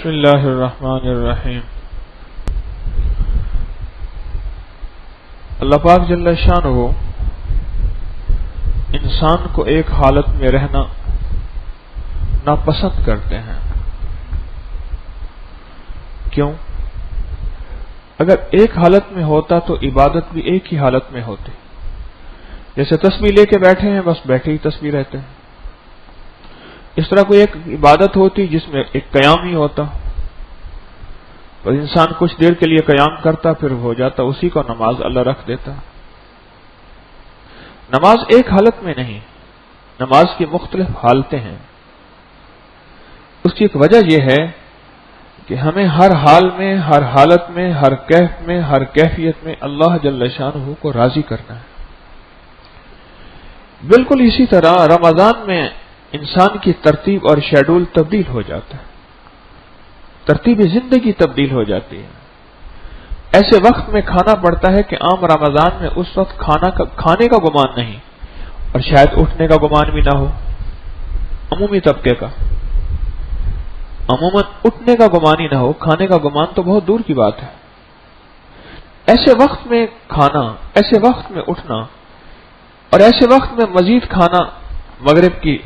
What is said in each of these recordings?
بسم اللہ الرحمن الرحیم۔ اللہ پاک جل شانہ انسان کو ایک حالت میں رہنا ناپسند کرتے ہیں۔ کیوں؟ اگر ایک حالت میں ہوتا تو عبادت بھی ایک ہی حالت میں ہوتی۔ جیسے تسبیح لے کے بیٹھے ہیں، بس بیٹھے ہی تسبیح رہتے ہیں۔ اس طرح کوئی ایک عبادت ہوتی جس میں ایک قیام ہی ہوتا، اور انسان کچھ دیر کے لیے قیام کرتا پھر ہو جاتا، اسی کو نماز اللہ رکھ دیتا۔ نماز ایک حالت میں نہیں، نماز کی مختلف حالتیں ہیں۔ اس کی ایک وجہ یہ ہے کہ ہمیں ہر حال میں، ہر حالت میں، ہر کیف میں، ہر کیفیت میں اللہ جل شانہ کو راضی کرنا ہے۔ بالکل اسی طرح رمضان میں انسان کی ترتیب اور شیڈول تبدیل ہو جاتا ہے، ترتیب زندگی تبدیل ہو جاتی ہے۔ ایسے وقت میں کھانا پڑتا ہے کہ عام رمضان میں اس وقت کھانے کا گمان نہیں، اور شاید اٹھنے کا گمان بھی نہ ہو، عمومی طبقے کا عموماً اٹھنے کا گمان ہی نہ ہو، کھانے کا گمان تو بہت دور کی بات ہے۔ ایسے وقت میں کھانا، ایسے وقت میں اٹھنا، اور ایسے وقت میں مزید کھانا، مغرب کی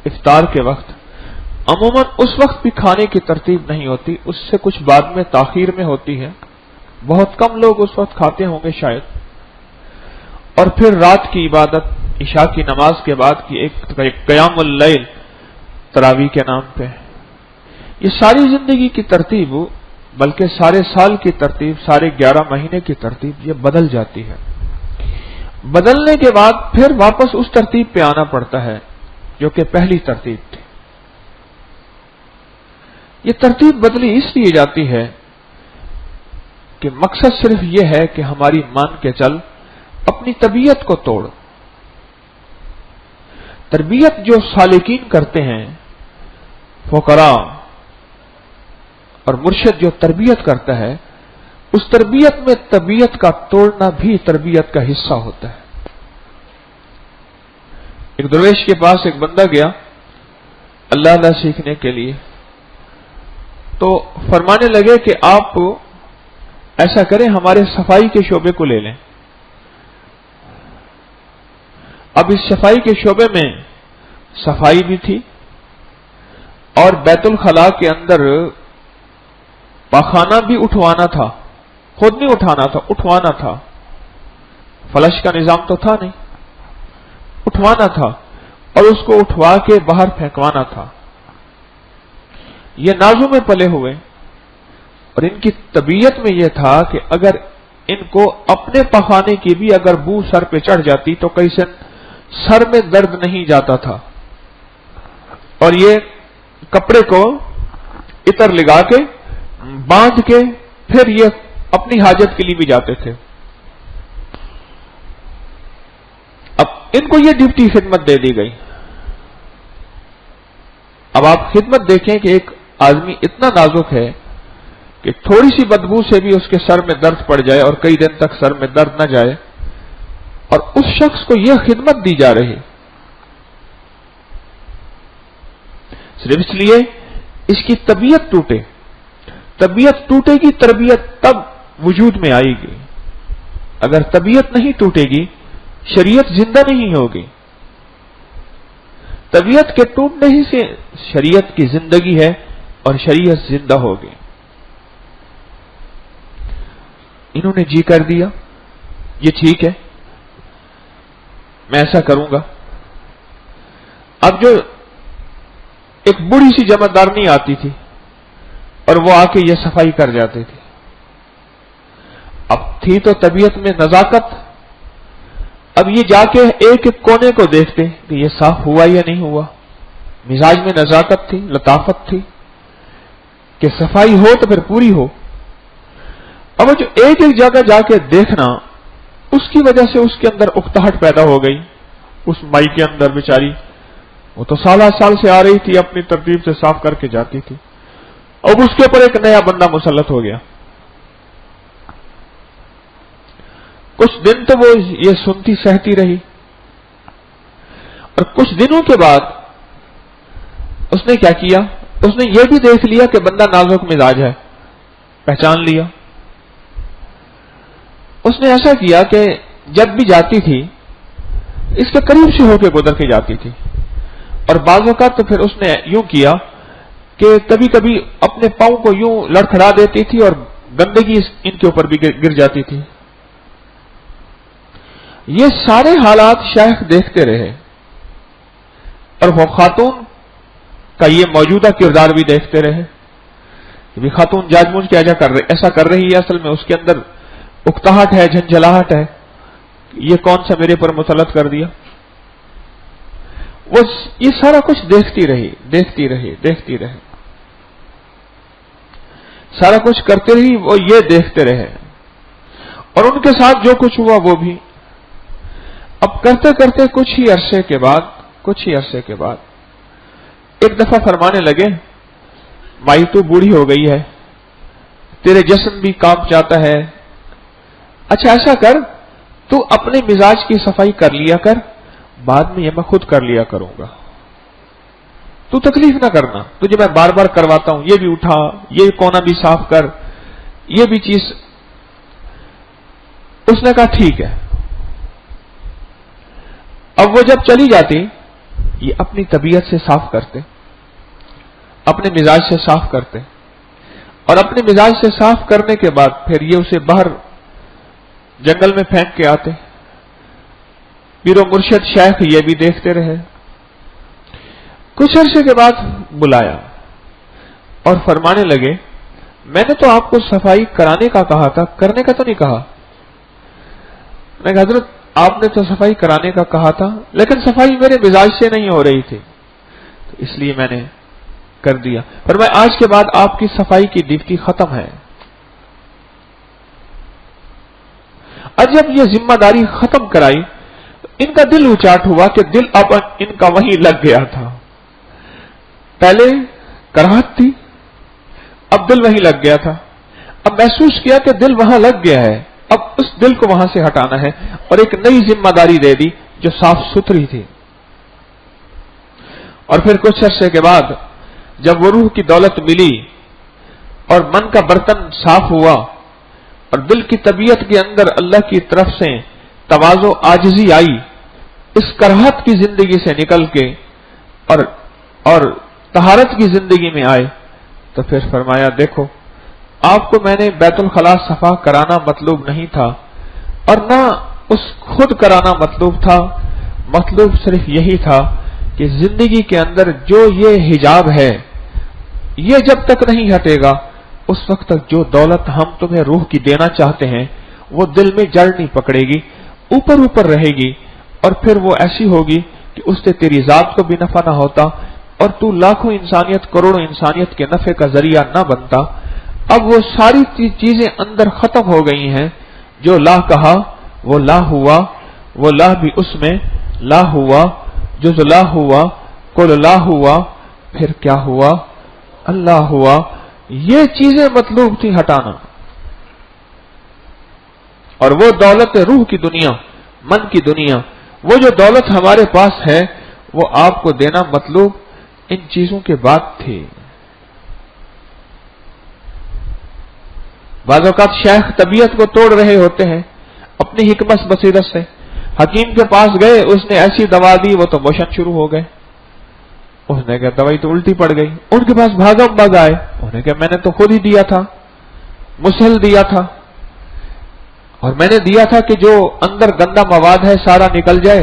افطار کے وقت عموماً اس وقت بھی کھانے کی ترتیب نہیں ہوتی، اس سے کچھ بعد میں تاخیر میں ہوتی ہے، بہت کم لوگ اس وقت کھاتے ہوں گے شاید۔ اور پھر رات کی عبادت، عشاء کی نماز کے بعد کی ایک قیام اللیل تراویح کے نام پہ، یہ ساری زندگی کی ترتیب، بلکہ سارے سال کی ترتیب، سارے 11 مہینے کی ترتیب یہ بدل جاتی ہے۔ بدلنے کے بعد پھر واپس اس ترتیب پہ آنا پڑتا ہے جو کہ پہلی ترتیب تھی۔ یہ ترتیب بدلی اس لیے جاتی ہے کہ مقصد صرف یہ ہے کہ ہماری مان کے چل، اپنی طبیعت کو توڑ۔ تربیت جو سالکین کرتے ہیں، فقراء اور مرشد جو تربیت کرتا ہے، اس تربیت میں طبیعت کا توڑنا بھی تربیت کا حصہ ہوتا ہے۔ ایک درویش کے پاس ایک بندہ گیا اللہ سیکھنے کے لیے، تو فرمانے لگے کہ آپ ایسا کریں، ہمارے صفائی کے شعبے کو لے لیں۔ اب اس صفائی کے شعبے میں صفائی بھی تھی، اور بیت الخلاء کے اندر پاخانہ بھی اٹھوانا تھا، خود نہیں اٹھانا تھا، اٹھوانا تھا۔ فلش کا نظام تو تھا نہیں، اٹھوانا تھا، اور اس کو اٹھوا کے باہر پھینکوانا تھا۔ یہ نازوں میں پلے ہوئے، اور ان کی طبیعت میں یہ تھا کہ اگر ان کو اپنے پخانے کی بھی اگر بو سر پہ چڑھ جاتی تو کئی سر میں درد نہیں جاتا تھا، اور یہ کپڑے کو عطر لگا کے باندھ کے پھر یہ اپنی حاجت کے لیے بھی جاتے تھے۔ اب ان کو یہ ڈیوٹی خدمت دے دی گئی۔ اب آپ خدمت دیکھیں کہ ایک آدمی اتنا نازک ہے کہ تھوڑی سی بدبو سے بھی اس کے سر میں درد پڑ جائے اور کئی دن تک سر میں درد نہ جائے، اور اس شخص کو یہ خدمت دی جا رہی صرف اس لیے اس کی طبیعت ٹوٹے۔ طبیعت ٹوٹے گی، تربیت تب وجود میں آئے گی۔ اگر طبیعت نہیں ٹوٹے گی، شریعت زندہ نہیں ہوگی۔ طبیعت کے ٹوٹنے ہی سے شریعت کی زندگی ہے، اور شریعت زندہ ہوگی۔ انہوں نے جی کر دیا، یہ ٹھیک ہے، میں ایسا کروں گا۔ اب جو ایک بڑی سی جمعدارنی آتی تھی اور وہ آ کے یہ صفائی کر جاتے تھے، اب تھی تو طبیعت میں نزاکت، اب یہ جا کے ایک ایک کونے کو دیکھتے کہ یہ صاف ہوا یا نہیں ہوا۔ مزاج میں نزاکت تھی، لطافت تھی کہ صفائی ہو تو پھر پوری ہو۔ اب جو ایک ایک جگہ جا کے دیکھنا، اس کی وجہ سے اس کے اندر اکتاہٹ پیدا ہو گئی۔ اس مائی کے اندر بیچاری، وہ تو سال سے آ رہی تھی، اپنی ترتیب سے صاف کر کے جاتی تھی، اب اس کے اوپر ایک نیا بندہ مسلط ہو گیا۔ کچھ دن تو وہ یہ سنتی سہتی رہی، اور کچھ دنوں کے بعد اس نے کیا کیا، اس نے یہ بھی دیکھ لیا کہ بندہ نازک مزاج ہے، پہچان لیا. اس نے ایسا کیا کہ جب بھی جاتی تھی اس کے قریب سے ہو کے گزر کے جاتی تھی، اور بعض اوقات تو پھر اس نے یوں کیا کہ کبھی کبھی اپنے پاؤں کو یوں لڑکھڑا دیتی تھی اور گندگی ان کے اوپر بھی گر جاتی تھی. یہ سارے حالات شیخ دیکھتے رہے، اور وہ خاتون کا یہ موجودہ کردار بھی دیکھتے رہے کہ خاتون جاج مجھ کے ایسا کر رہی ہے، اصل میں اس کے اندر اکتاہٹ ہے، جھنجھلاہٹ ہے، یہ کون سا میرے پر مسلط کر دیا. وہ یہ سارا کچھ دیکھتی رہی، سارا کچھ کرتے رہی، وہ یہ دیکھتے رہے، اور ان کے ساتھ جو کچھ ہوا وہ بھی. اب کرتے کرتے کچھ ہی عرصے کے بعد ایک دفعہ فرمانے لگے، مائی تو بوڑھی ہو گئی ہے، تیرے جسم بھی کانپ جاتا ہے، اچھا ایسا کر تو اپنے مزاج کی صفائی کر لیا کر، بعد میں یہ میں خود کر لیا کروں گا، تو تکلیف نہ کرنا، تجھے میں بار بار کرواتا ہوں، یہ بھی اٹھا، یہ کونا بھی صاف کر، یہ بھی چیز. اس نے کہا ٹھیک ہے. اب وہ جب چلی جاتی یہ اپنی طبیعت سے صاف کرتے، اپنے مزاج سے صاف کرتے، اور اپنے مزاج سے صاف کرنے کے بعد پھر یہ اسے باہر جنگل میں پھینک کے آتے. پیر و مرشد شیخ یہ بھی دیکھتے رہے. کچھ عرصے کے بعد بلایا اور فرمانے لگے، میں نے تو آپ کو صفائی کرانے کا کہا تھا، کرنے کا تو نہیں کہا. میں کہا حضرت آپ نے تو صفائی کرانے کا کہا تھا، لیکن صفائی میرے مزاج سے نہیں ہو رہی تھی، تو اس لیے میں نے کر دیا. فرمایا آج کے بعد آپ کی صفائی کی ڈیوٹی ختم ہے. اور جب یہ ذمہ داری ختم کرائی، ان کا دل اچاٹ ہوا کہ دل اب ان کا وہیں لگ گیا تھا. پہلے کراہت تھی، اب دل وہیں لگ گیا تھا. اب محسوس کیا کہ دل وہاں لگ گیا ہے، اب اس دل کو وہاں سے ہٹانا ہے، اور ایک نئی ذمہ داری دے دی جو صاف ستھری تھی. اور پھر کچھ عرصے کے بعد جب وہ روح کی دولت ملی اور من کا برتن صاف ہوا اور دل کی طبیعت کے اندر اللہ کی طرف سے تواضع عاجزی آئی، اس کراہت کی زندگی سے نکل کے اور طہارت کی زندگی میں آئے، تو پھر فرمایا دیکھو آپ کو میں نے بیت الخلاء صفا کرانا مطلوب نہیں تھا، اور نہ اس خود کرانا مطلوب تھا، مطلوب صرف یہی تھا کہ زندگی کے اندر جو یہ حجاب ہے یہ جب تک نہیں ہٹے گا اس وقت تک جو دولت ہم تمہیں روح کی دینا چاہتے ہیں وہ دل میں جڑ نہیں پکڑے گی، اوپر اوپر رہے گی، اور پھر وہ ایسی ہوگی کہ اس سے تیری ذات کو بھی نفع نہ ہوتا اور تو لاکھوں انسانیت کروڑوں انسانیت کے نفع کا ذریعہ نہ بنتا. اب وہ ساری چیزیں اندر ختم ہو گئی ہیں. جو لا کہا وہ لا ہوا، وہ لا بھی اس میں لا ہوا، جز لا ہوا، کل لا ہوا، پھر کیا ہوا؟ اللہ ہوا. یہ چیزیں مطلوب تھی ہٹانا، اور وہ دولت روح کی دنیا، من کی دنیا، وہ جو دولت ہمارے پاس ہے وہ آپ کو دینا مطلوب ان چیزوں کے بعد تھی. بعض اوقات شیخ طبیعت کو توڑ رہے ہوتے ہیں اپنی حکمت بصیرت سے. حکیم کے پاس گئے، اس نے ایسی دوا دی وہ تو موشن شروع ہو گئے. اس نے کہا دوائی تو الٹی پڑ گئی. ان کے پاس بھاگم بھاگ آئے، انہوں نے کہا میں نے تو خود ہی دیا تھا، مسل دیا تھا، اور میں نے دیا تھا کہ جو اندر گندا مواد ہے سارا نکل جائے،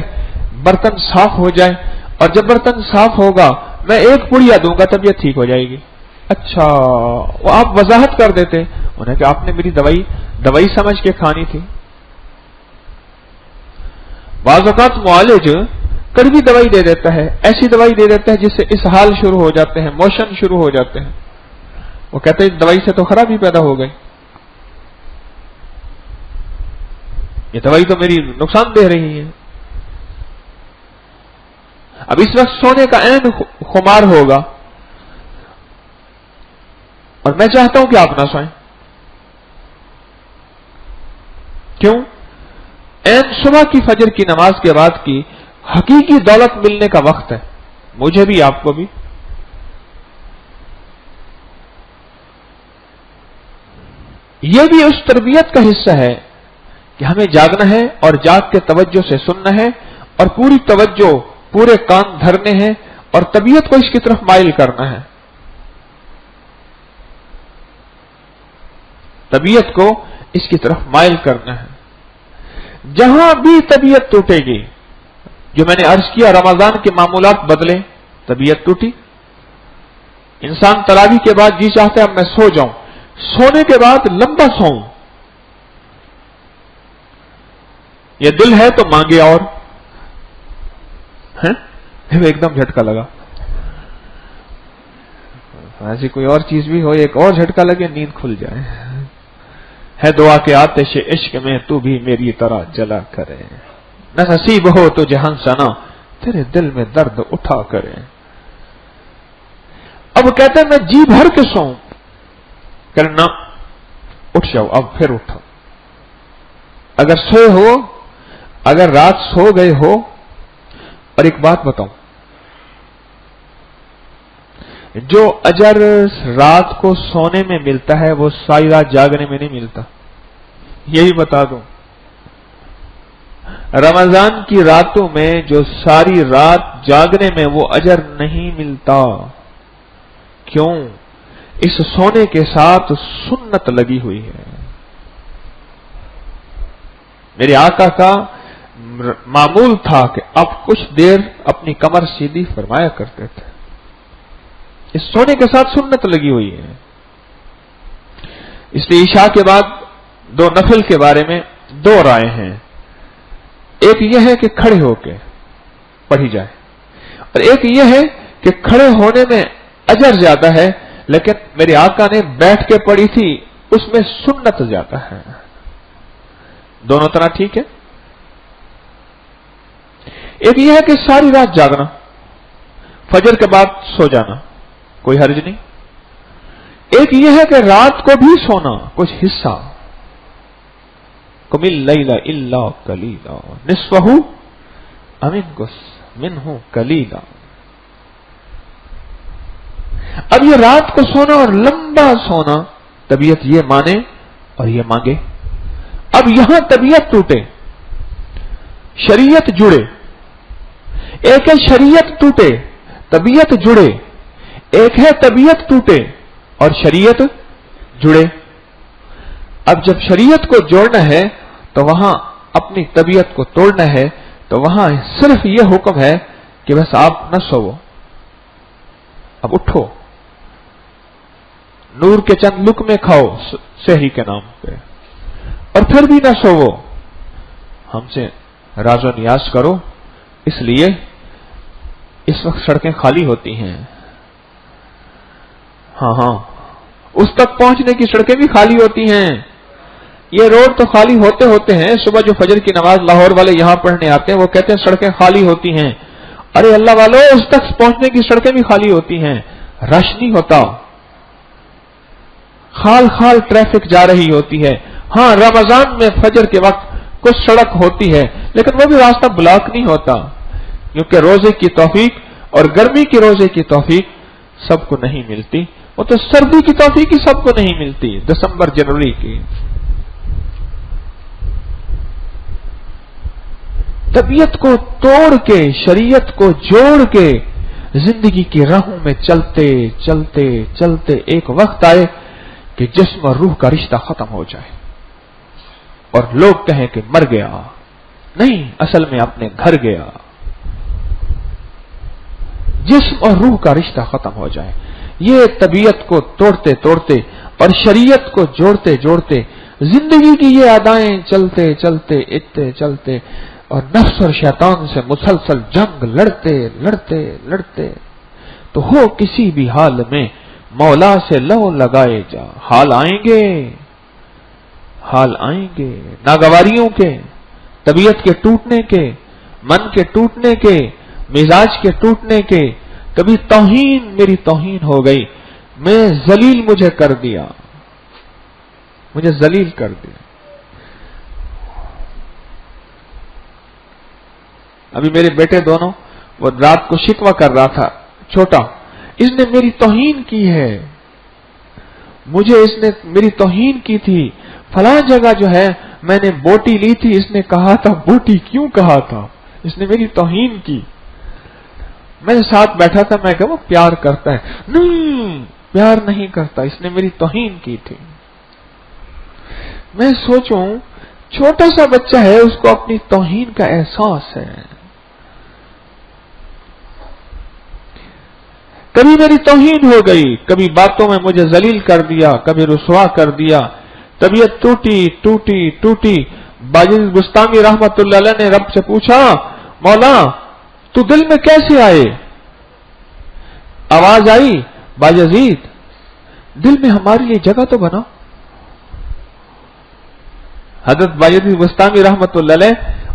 برتن صاف ہو جائے، اور جب برتن صاف ہوگا میں ایک پڑیا دوں گا طبیعت ٹھیک ہو جائے گی. اچھا وہ آپ وضاحت کر دیتے. انہوں نے کہا آپ نے میری دوائی سمجھ کے کھانی تھی. بعض اوقات معالج کڑوی دوائی دے دیتا ہے، ایسی دوائی دے دیتا ہے جس سے اسہال شروع ہو جاتے ہیں، موشن شروع ہو جاتے ہیں. وہ کہتے ہیں دوائی سے تو خرابی پیدا ہو گئی، یہ دوائی تو میری نقصان دے رہی ہے. اب اس وقت سونے کا عین خمار ہوگا اور میں چاہتا ہوں کہ آپ نہ سوئیں. کیوں؟ عین صبح کی فجر کی نماز کے بعد کی حقیقی دولت ملنے کا وقت ہے، مجھے بھی آپ کو بھی. یہ بھی اس تربیت کا حصہ ہے کہ ہمیں جاگنا ہے اور جاگ کے توجہ سے سننا ہے اور پوری توجہ پورے کان دھرنے ہیں اور طبیعت کو اس کی طرف مائل کرنا ہے. طبیعت کو اس کی طرف مائل کرنا ہے. جہاں بھی طبیعت ٹوٹے گی، جو میں نے عرض کیا رمضان کے معمولات بدلے، طبیعت ٹوٹی. انسان تراویح کے بعد جی چاہتا ہے اب میں سو جاؤں، سونے کے بعد لمبا سوؤں. یہ دل ہے تو مانگے اور ایک دم جھٹکا لگا. ایسی کوئی اور چیز بھی ہو، ایک اور جھٹکا لگے نیند کھل جائے. ہے دعا کے آتش عشق میں تو بھی میری طرح جلا کرے، نہ نصیب ہو تو جہان سنا تیرے دل میں درد اٹھا کرے. اب کہتے ہیں میں جی بھر کے سوؤں، کرنا اٹھ جاؤ، اب پھر اٹھو. اگر سوئے ہو، اگر رات سو گئے ہو، اور ایک بات بتاؤں، جو اجر رات کو سونے میں ملتا ہے وہ ساری رات جاگنے میں نہیں ملتا. یہی بتا دوں، رمضان کی راتوں میں جو ساری رات جاگنے میں وہ اجر نہیں ملتا. کیوں؟ اس سونے کے ساتھ سنت لگی ہوئی ہے. میرے آقا کا معمول تھا کہ اب کچھ دیر اپنی کمر سیدھی فرمایا کرتے تھے. اس سونے کے ساتھ سنت لگی ہوئی ہے. اس لیے عشاء کے بعد دو نفل کے بارے میں دو رائے ہیں. ایک یہ ہے کہ کھڑے ہو کے پڑھی جائے، اور ایک یہ ہے کہ کھڑے ہونے میں اجر زیادہ ہے، لیکن میرے آقا نے بیٹھ کے پڑھی تھی، اس میں سنت زیادہ ہے. دونوں طرح ٹھیک ہے. ایک یہ ہے کہ ساری رات جاگنا، فجر کے بعد سو جانا، کوئی حرج نہیں. ایک یہ ہے کہ رات کو بھی سونا، کچھ حصہ. قم اللیل الا قلیلا نصفہ او انقص منہ قلیلا. اب یہ رات کو سونا اور لمبا سونا طبیعت یہ مانے اور یہ مانگے. اب یہاں طبیعت ٹوٹے، شریعت جڑے. ایک ہے شریعت ٹوٹے طبیعت جڑے، ایک ہے طبیعت ٹوٹے اور شریعت جڑے. اب جب شریعت کو جوڑنا ہے تو وہاں اپنی طبیعت کو توڑنا ہے، تو وہاں صرف یہ حکم ہے کہ بس آپ نہ سوو، اب اٹھو، نور کے چند لقمے کھاؤ سحری کے نام پہ، اور پھر بھی نہ سوو، ہم سے راز و نیاز کرو. اس لیے اس وقت سڑکیں خالی ہوتی ہیں. ہاں اس تک پہنچنے کی سڑکیں بھی خالی ہوتی ہیں. یہ روڈ تو خالی ہوتے ہوتے ہیں. صبح جو فجر کی نماز لاہور والے یہاں پڑھنے آتے ہیں وہ کہتے ہیں سڑکیں خالی ہوتی ہیں. ارے اللہ والو، اس تک پہنچنے کی سڑکیں بھی خالی ہوتی ہیں، رش نہیں ہوتا، خال خال ٹریفک جا رہی ہوتی ہے. ہاں رمضان میں فجر کے وقت کچھ سڑک ہوتی ہے، لیکن وہ بھی راستہ بلاک نہیں ہوتا، کیونکہ روزے کی توفیق اور گرمی کی روزے کی توفیق سب کو نہیں ملتی. وہ تو سردی کی توفیق ہی سب کو نہیں ملتی، دسمبر جنوری کی. طبیعت کو توڑ کے شریعت کو جوڑ کے زندگی کی راہوں میں چلتے چلتے چلتے ایک وقت آئے کہ جسم اور روح کا رشتہ ختم ہو جائے اور لوگ کہیں کہ مر گیا. نہیں، اصل میں اپنے گھر گیا. جسم اور روح کا رشتہ ختم ہو جائے. یہ طبیعت کو توڑتے توڑتے اور شریعت کو جوڑتے جوڑتے زندگی کی یہ ادائیں چلتے چلتے اتنے چلتے اور نفس اور شیطان سے مسلسل جنگ لڑتے لڑتے لڑتے تو ہو کسی بھی حال میں مولا سے لو لگائے جا. حال آئیں گے، حال آئیں گے ناگواریوں کے، طبیعت کے ٹوٹنے کے، من کے ٹوٹنے کے، مزاج کے ٹوٹنے کے. کبھی توہین، میری توہین ہو گئی، میں ذلیل مجھے کر دیا، مجھے ذلیل کر دیا. ابھی میرے بیٹے دونوں، وہ رات کو شکوہ کر رہا تھا، چھوٹا، اس نے میری توہین کی ہے. مجھے اس نے میری توہین کی تھی، فلاں جگہ جو ہے میں نے بوٹی لی تھی، اس نے کہا تھا بوٹی کیوں کہا تھا، اس نے میری توہین کی۔ میں ساتھ بیٹھا تھا، میں کہا وہ پیار کرتا ہے، نہیں پیار نہیں کرتا، اس نے میری توہین کی تھی۔ میں سوچوں چھوٹا سا بچہ ہے، اس کو اپنی توہین کا احساس ہے۔ کبھی میری توہین ہو گئی، کبھی باتوں میں مجھے ذلیل کر دیا، کبھی رسوا کر دیا، طبیعت ٹوٹی ٹوٹی ٹوٹی۔ باجد بستامی رحمت اللہ علیہ نے رب سے پوچھا، مولا تو دل میں کیسے آئے؟ آواز آئی، باجزید دل میں ہمارے لیے جگہ تو بنا۔ حضرت باجد بستامی رحمت اللہ علیہ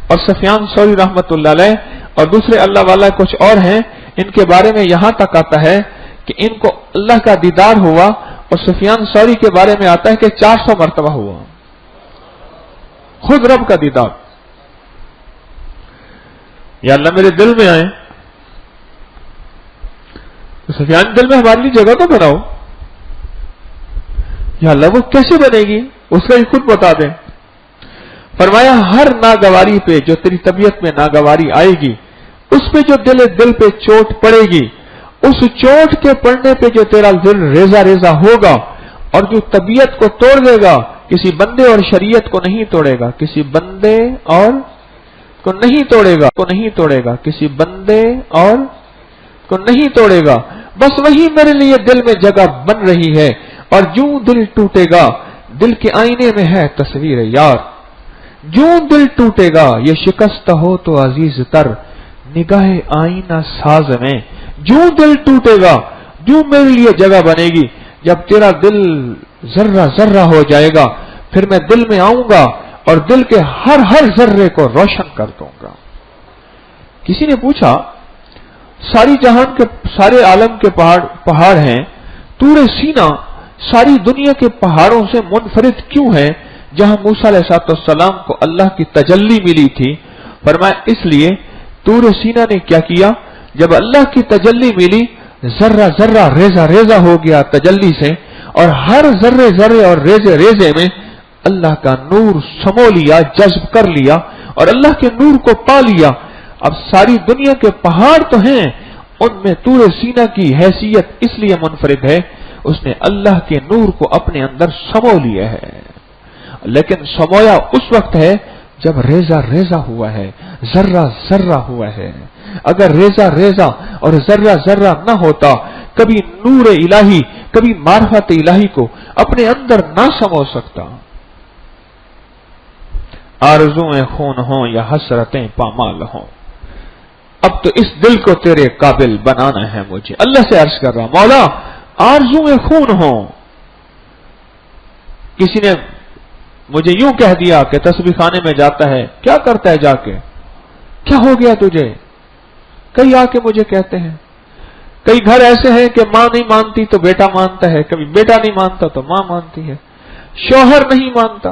اور سفیان ثوری رحمت اللہ علیہ اور دوسرے اللہ والا کچھ اور ہیں، ان کے بارے میں یہاں تک آتا ہے کہ ان کو اللہ کا دیدار ہوا، اور سفیان ثوری کے بارے میں آتا ہے کہ 400 مرتبہ ہوا، خود رب کا دیدار۔ یا اللہ میرے دل میں آئے، تو سفیان دل میں ہمارے لیے جگہ تو بناؤ۔ یا اللہ وہ کیسے بنے گی، اس کا ہی خود بتا دیں۔ فرمایا ہر ناگواری پہ جو تیری طبیعت میں ناگواری آئے گی، اس پہ جو دل پہ چوٹ پڑے گی، اس چوٹ کے پڑنے پہ جو تیرا دل ریزہ ریزہ ہوگا، اور جو طبیعت کو توڑ دے گا، کسی بندے اور شریعت کو نہیں توڑے گا، کسی بندے اور کو نہیں توڑے گا، کسی بندے اور کو نہیں توڑے گا، بس وہی میرے لیے دل میں جگہ بن رہی ہے۔ اور جوں دل ٹوٹے گا، دل کے آئینے میں ہے تصویر یار، جوں دل ٹوٹے گا یہ شکست ہو تو عزیز تر نگاہ آئینہ ساز میں، جوں دل ٹوٹے گا جوں میرے لیے جگہ بنے گی۔ جب تیرا دل ذرہ ذرہ ہو جائے گا، پھر میں دل میں آؤں گا اور دل کے ہر ذرے کو روشن کر دوں گا۔ کسی نے پوچھا ساری جہان کے سارے عالم کے پہاڑ ہیں، طور سینا ساری دنیا کے پہاڑوں سے منفرد کیوں ہے جہاں موسیٰ علیہ السلام کو اللہ کی تجلی ملی تھی؟ فرمایا اس لیے طور سینا نے کیا کیا، جب اللہ کی تجلی ملی ذرہ ذرہ ریزہ ریزہ ہو گیا تجلی سے، اور ہر ذرے اور ریزے میں اللہ کا نور سمو لیا، جذب کر لیا اور اللہ کے نور کو پا لیا۔ اب ساری دنیا کے پہاڑ تو ہیں، ان میں طور سینا کی حیثیت اس لیے منفرد ہے، اس نے اللہ کے نور کو اپنے اندر سمو لیا ہے۔ لیکن سمویا اس وقت ہے جب ریزہ ریزہ ہوا ہے، ذرہ ذرہ ہوا ہے۔ اگر ریزہ ریزہ اور ذرہ ذرہ نہ ہوتا، کبھی نور الہی، کبھی معرفت الہی کو اپنے اندر نہ سمو سکتا۔ آرزویں خون ہوں یا حسرتیں پامال ہوں، اب تو اس دل کو تیرے قابل بنانا ہے مجھے۔ اللہ سے عرض کر رہا مولا آرزویں خون ہوں۔ کسی نے مجھے یوں کہہ دیا کہ تسبیح خانے میں جاتا ہے، کیا کرتا ہے جا کے، کیا ہو گیا تجھے؟ کئی آ کے مجھے کہتے ہیں، کئی گھر ایسے ہیں کہ ماں نہیں مانتی تو بیٹا مانتا ہے، کبھی بیٹا نہیں مانتا تو ماں مانتی ہے، شوہر نہیں مانتا۔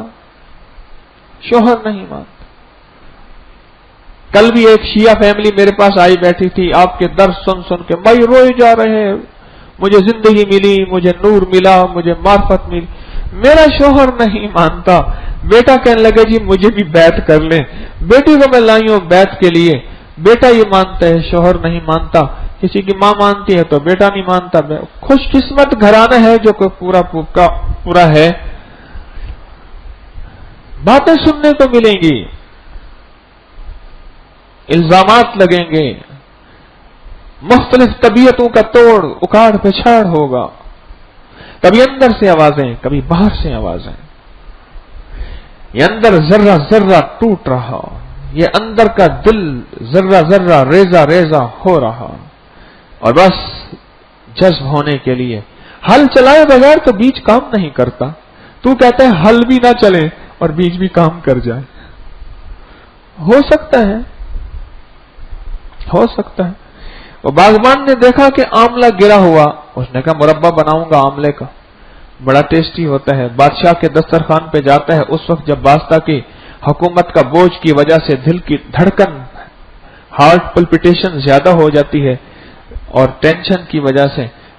کل بھی ایک شیعہ فیملی میرے پاس آئی بیٹھی تھی، آپ کے درس سن کے بھائی روئے جا رہے ہیں، مجھے زندگی ملی، مجھے نور ملا، مجھے معرفت ملی، میرا شوہر نہیں مانتا۔ بیٹا کہنے لگے جی مجھے بھی بیعت کر لیں، بیٹی کو میں لائی ہوں بیعت کے لیے، بیٹا یہ مانتا ہے شوہر نہیں مانتا، کسی کی ماں مانتی ہے تو بیٹا نہیں مانتا۔ خوش قسمت گھرانہ ہے جو کہ پورا ہے۔ باتیں سننے کو ملیں گی، الزامات لگیں گے، مختلف طبیعتوں کا توڑ اکاڑ پچھاڑ ہوگا، کبھی اندر سے آوازیں، کبھی باہر سے آوازیں۔ یہ اندر ذرہ ذرہ ٹوٹ رہا، یہ اندر کا دل ذرہ ذرہ ریزہ ریزہ ہو رہا، اور بس جذب ہونے کے لیے ہل چلائے بغیر تو بیج کام نہیں کرتا۔ تو کہتا ہے ہل بھی نہ چلے اور بیج بھی کام کر جائے، ہو سکتا ہے۔ وہ باغبان نے دیکھا کہ آملہ گرا ہوا، اس نے کہا مربع بناؤں گا آملے کا، بڑا ٹیسٹی ہوتا ہے۔ بادشاہ کے دسترخوان پہ جاتا ہے، اس وقت جب واسطہ کی حکومت کا بوجھ کی وجہ سے دل کی دھڑکن، ہارٹ پلپیٹیشن زیادہ ہو جاتی ہے، اور ٹینشن کی وجہ سے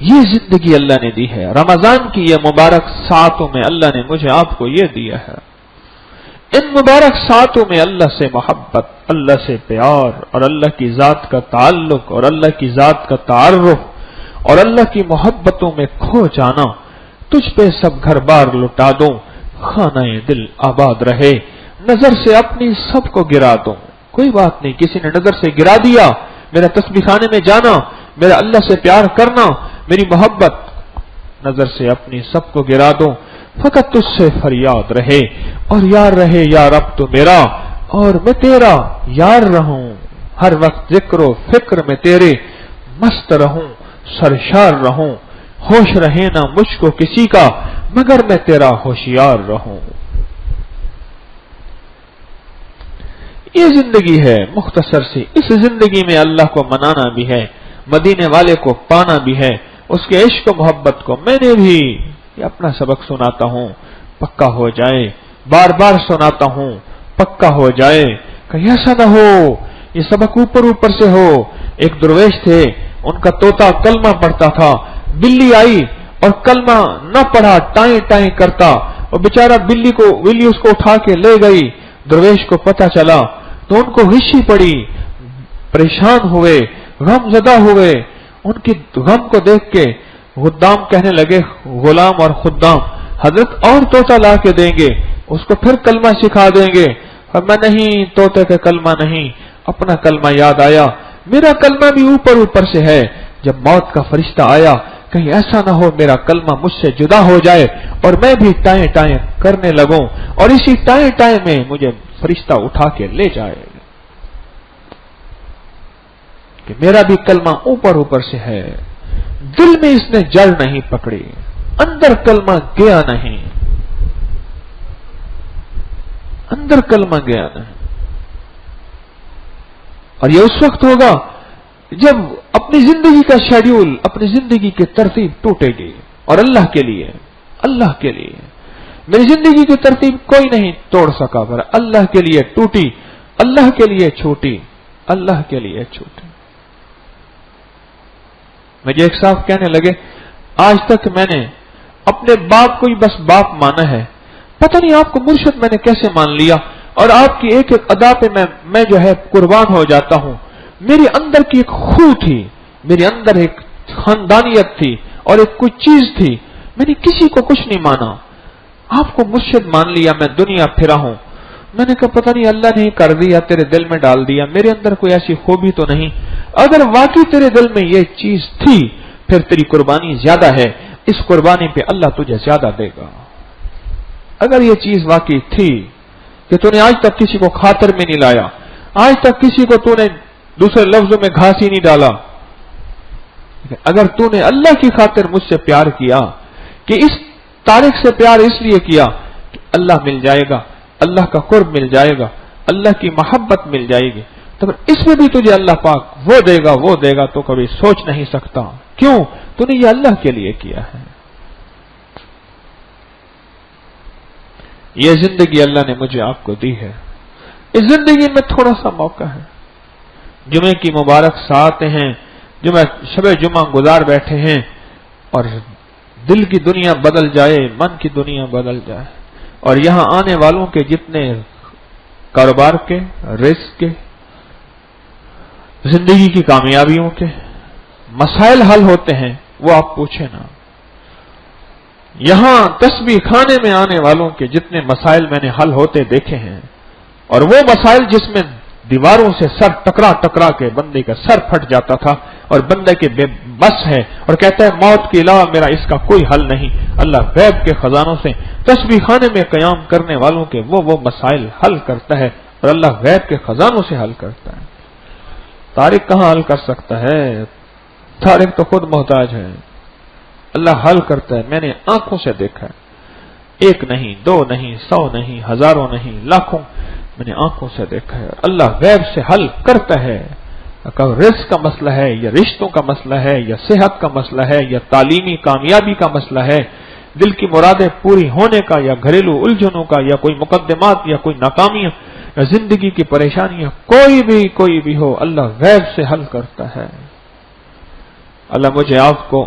یہ زندگی اللہ نے دی ہے. رمضان کی یہ مبارک ساعتوں میں اللہ نے مجھے آپ کو یہ دیا ہے. ان مبارک ساعتوں میں اللہ سے محبت، اللہ سے پیار اور اللہ کی ذات کا تعلق اور اللہ کی ذات کا تعارف اور اللہ کی محبتوں میں کھو جانا. تجھ پہ سب گھر بار لٹا دوں، خانہ دل آباد رہے، نظر سے اپنی سب کو گرا دوں. کوئی بات نہیں، کسی نے نظر سے گرا دیا، میرا تسبیح خانے میں جانا، میرا اللہ سے پیار کرنا، میری محبت، نظر سے اپنی سب کو گرا دوں. فقط تجھ سے فریاد رہے اور یار رہے یار اب تو میرا، اور میں تیرا یار رہوں. ہر وقت ذکر و فکر میں تیرے مست رہوں، سرشار رہوں. ہوش رہے نہ مجھ کو کسی کا مگر میں تیرا ہوشیار رہوں. یہ زندگی ہے مختصر سی. اس زندگی میں اللہ کو منانا بھی ہے، مدینے والے کو پانا بھی ہے، اس کے عشق و محبت کو. میں نے بھی یہ اپنا سبق سناتا ہوں، پکا ہو جائے. بار بار سناتا ہوں، پکا ہو جائے. کہیں ایسا نہ ہو یہ سبق اوپر اوپر سے ہو. ایک درویش تھے، ان کا طوطا کلمہ پڑھتا تھا. بلی آئی اور کلمہ نہ پڑھا، ٹائیں ٹائیں کرتا، اور بیچارہ بلی اس کو اٹھا کے لے گئی. درویش کو پتہ چلا تو ان کو غشی پڑی، پریشان ہوئے، غم زدہ ہوئے. ان کی غم کو دیکھ کے خدام کہنے لگے، غلام اور خدام حضرت اور طوطا لا کے دیں گے، اس کو پھر کلمہ سکھا دیں گے. اور میں نہیں، طوطے کا کلمہ نہیں، اپنا کلمہ یاد آیا. میرا کلمہ بھی اوپر اوپر سے ہے. جب موت کا فرشتہ آیا، کہیں ایسا نہ ہو میرا کلمہ مجھ سے جدا ہو جائے اور میں بھی ٹائیں ٹائیں کرنے لگوں، اور اسی ٹائیں ٹائیں میں مجھے فرشتہ اٹھا کے لے جائے. کہ میرا بھی کلمہ اوپر اوپر سے ہے، دل میں اس نے جڑ نہیں پکڑی، اندر کلمہ گیا نہیں، اندر کلمہ گیا نہیں. اور یہ اس وقت ہوگا جب اپنی زندگی کا شیڈیول، اپنی زندگی کی ترتیب ٹوٹے گی. اور اللہ کے لیے، اللہ کے لیے میری زندگی کی ترتیب کوئی نہیں توڑ سکا، پر اللہ کے لیے ٹوٹی، اللہ کے لیے چھوٹی، اللہ کے لیے چھوٹی. مجھے ایک صاحب کہنے لگے، آج تک میں نے اپنے باپ کو ہی بس باپ مانا ہے، پتہ نہیں آپ کو مرشد میں نے کیسے مان لیا، اور آپ کی ایک ایک ادا پہ میں جو ہے قربان ہو جاتا ہوں. میری اندر کی ایک خو تھی، میرے اندر ایک خاندانیت تھی اور ایک کوئی چیز تھی، میں نے کسی کو کچھ نہیں مانا. آپ کو مرشد مان لیا، میں دنیا پھرا ہوں. میں نے کہا پتہ نہیں اللہ نے کر دیا، تیرے دل میں ڈال دیا، میرے اندر کوئی ایسی خوبی تو نہیں. اگر واقعی تیرے دل میں یہ چیز تھی پھر تیری قربانی زیادہ ہے، اس قربانی پہ اللہ تجھے زیادہ دے گا. اگر یہ چیز واقعی تھی کہ تو نے آج تک کسی کو خاطر میں نہیں لایا، آج تک کسی کو تو نے دوسرے لفظوں میں گھاس ہی نہیں ڈالا، اگر تو نے اللہ کی خاطر مجھ سے پیار کیا، کہ اس تاریخ سے پیار اس لیے کیا کہ اللہ مل جائے گا، اللہ کا قرب مل جائے گا، اللہ کی محبت مل جائے گی، تو اس میں بھی تجھے اللہ پاک وہ دے گا تو کبھی سوچ نہیں سکتا. کیوں؟ تو نے یہ اللہ کے لیے کیا ہے. یہ زندگی اللہ نے مجھے آپ کو دی ہے. اس زندگی میں تھوڑا سا موقع ہے. جمعے کی مبارک ساعتیں ہیں، شب جمعہ گزار بیٹھے ہیں، اور دل کی دنیا بدل جائے، من کی دنیا بدل جائے، اور یہاں آنے والوں کے جتنے کاروبار کے، رزق کے، زندگی کی کامیابیوں کے مسائل حل ہوتے ہیں، وہ آپ پوچھیں نا. یہاں تسبیح خانے میں آنے والوں کے جتنے مسائل میں نے حل ہوتے دیکھے ہیں، اور وہ مسائل جس میں دیواروں سے سر ٹکرا کے بندے کا سر پھٹ جاتا تھا، اور بندے کے بے بس ہے اور کہتا ہے موت کے علاوہ میرا اس کا کوئی حل نہیں. اللہ غیب کے خزانوں سے تسبیح خانے میں قیام کرنے والوں کے وہ مسائل حل کرتا ہے، اور اللہ غیب کے خزانوں سے حل کرتا ہے. طارق کہاں حل کر سکتا ہے؟ طارق تو خود محتاج ہے. اللہ حل کرتا ہے. میں نے آنکھوں سے دیکھا ہے، ایک نہیں، دو نہیں، 100 نہیں، ہزاروں نہیں، لاکھوں، میں نے آنکھوں سے دیکھا ہے. اللہ غیب سے حل کرتا ہے. رزق کا مسئلہ ہے، یا رشتوں کا مسئلہ ہے، یا صحت کا مسئلہ ہے، یا تعلیمی کامیابی کا مسئلہ ہے، دل کی مرادیں پوری ہونے کا، یا گھریلو الجھنوں کا، یا کوئی مقدمات، یا کوئی ناکامیاں، یا زندگی کی پریشانیاں، کوئی بھی ہو، اللہ غیب سے حل کرتا ہے. اللہ مجھے آپ کو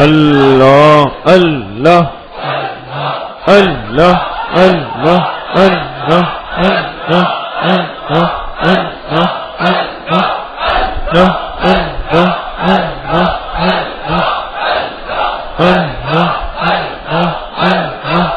اللہ اللہ اللہ اللہ اللہ اللہ اللہ اللہ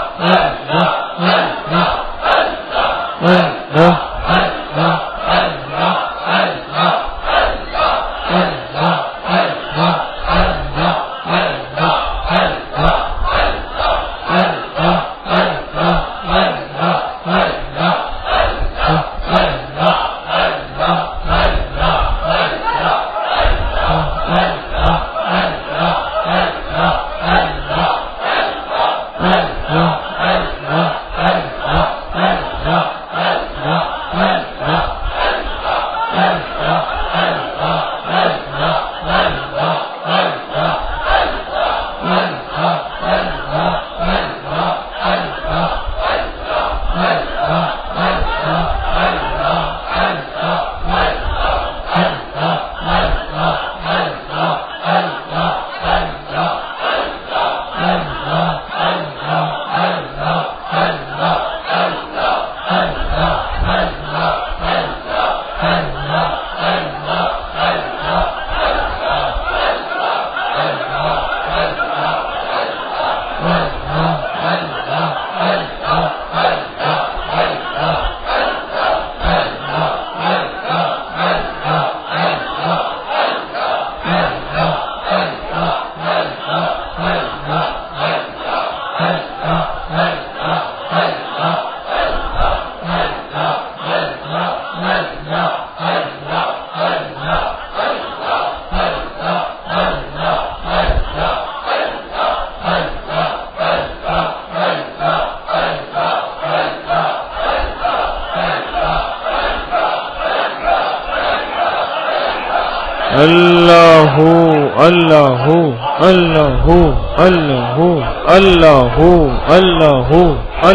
اللہ اللہ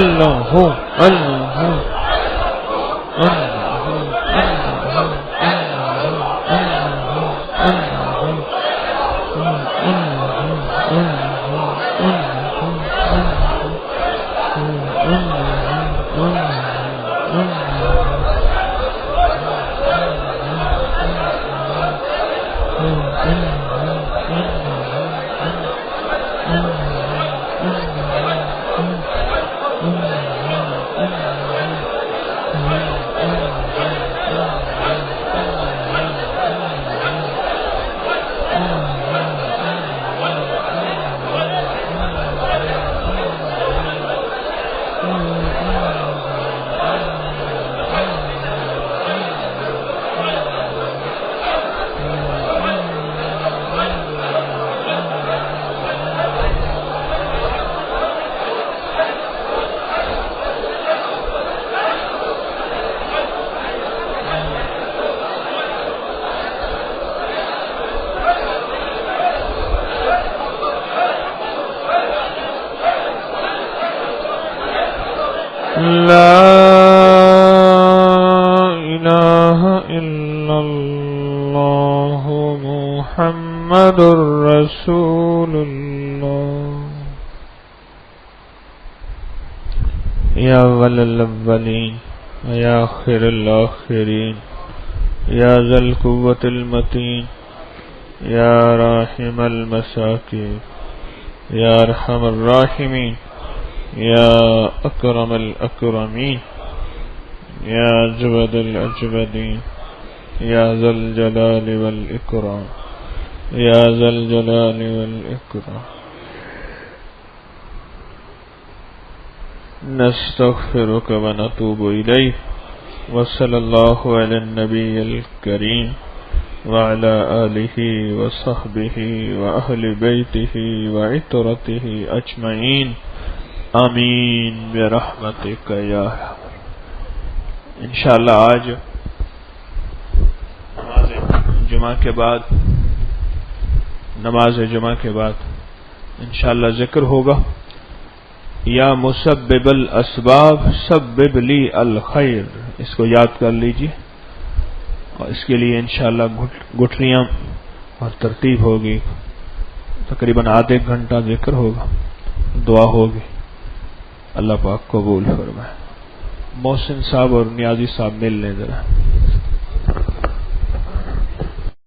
اللہ اللہ لا الہ الا اللہ محمد رسول اللہ یا اول الاولین یا آخر الاخرین یا ذا القوة المتین یا راحم المساکین یا ارحم الراحمین یا اکرم الاکرمین یا اجود الاجودین یا ذا الجلال والاکرام یا ذا الجلال والاکرام نستغفرک ونتوب الیک وصلی اللہ علی النبی الکریم وعلى آلہ وصحبہ وأہل بیتہ وعطرتہ اجمعین آمین برحمتک یا انشاءاللہ آج نماز جمعہ کے بعد انشاءاللہ ذکر ہوگا یا مسبب الاسباب سبب لی الخیر، اس کو یاد کر لیجیے، اور اس کے لیے انشاءاللہ گٹھلیاں اور ترتیب ہوگی تقریباً آدھے ایک گھنٹہ ذکر ہوگا، دعا ہوگی، اللہ پاک قبول فرمائے۔ محسن صاحب اور نیازی صاحب مل لیں ذرا۔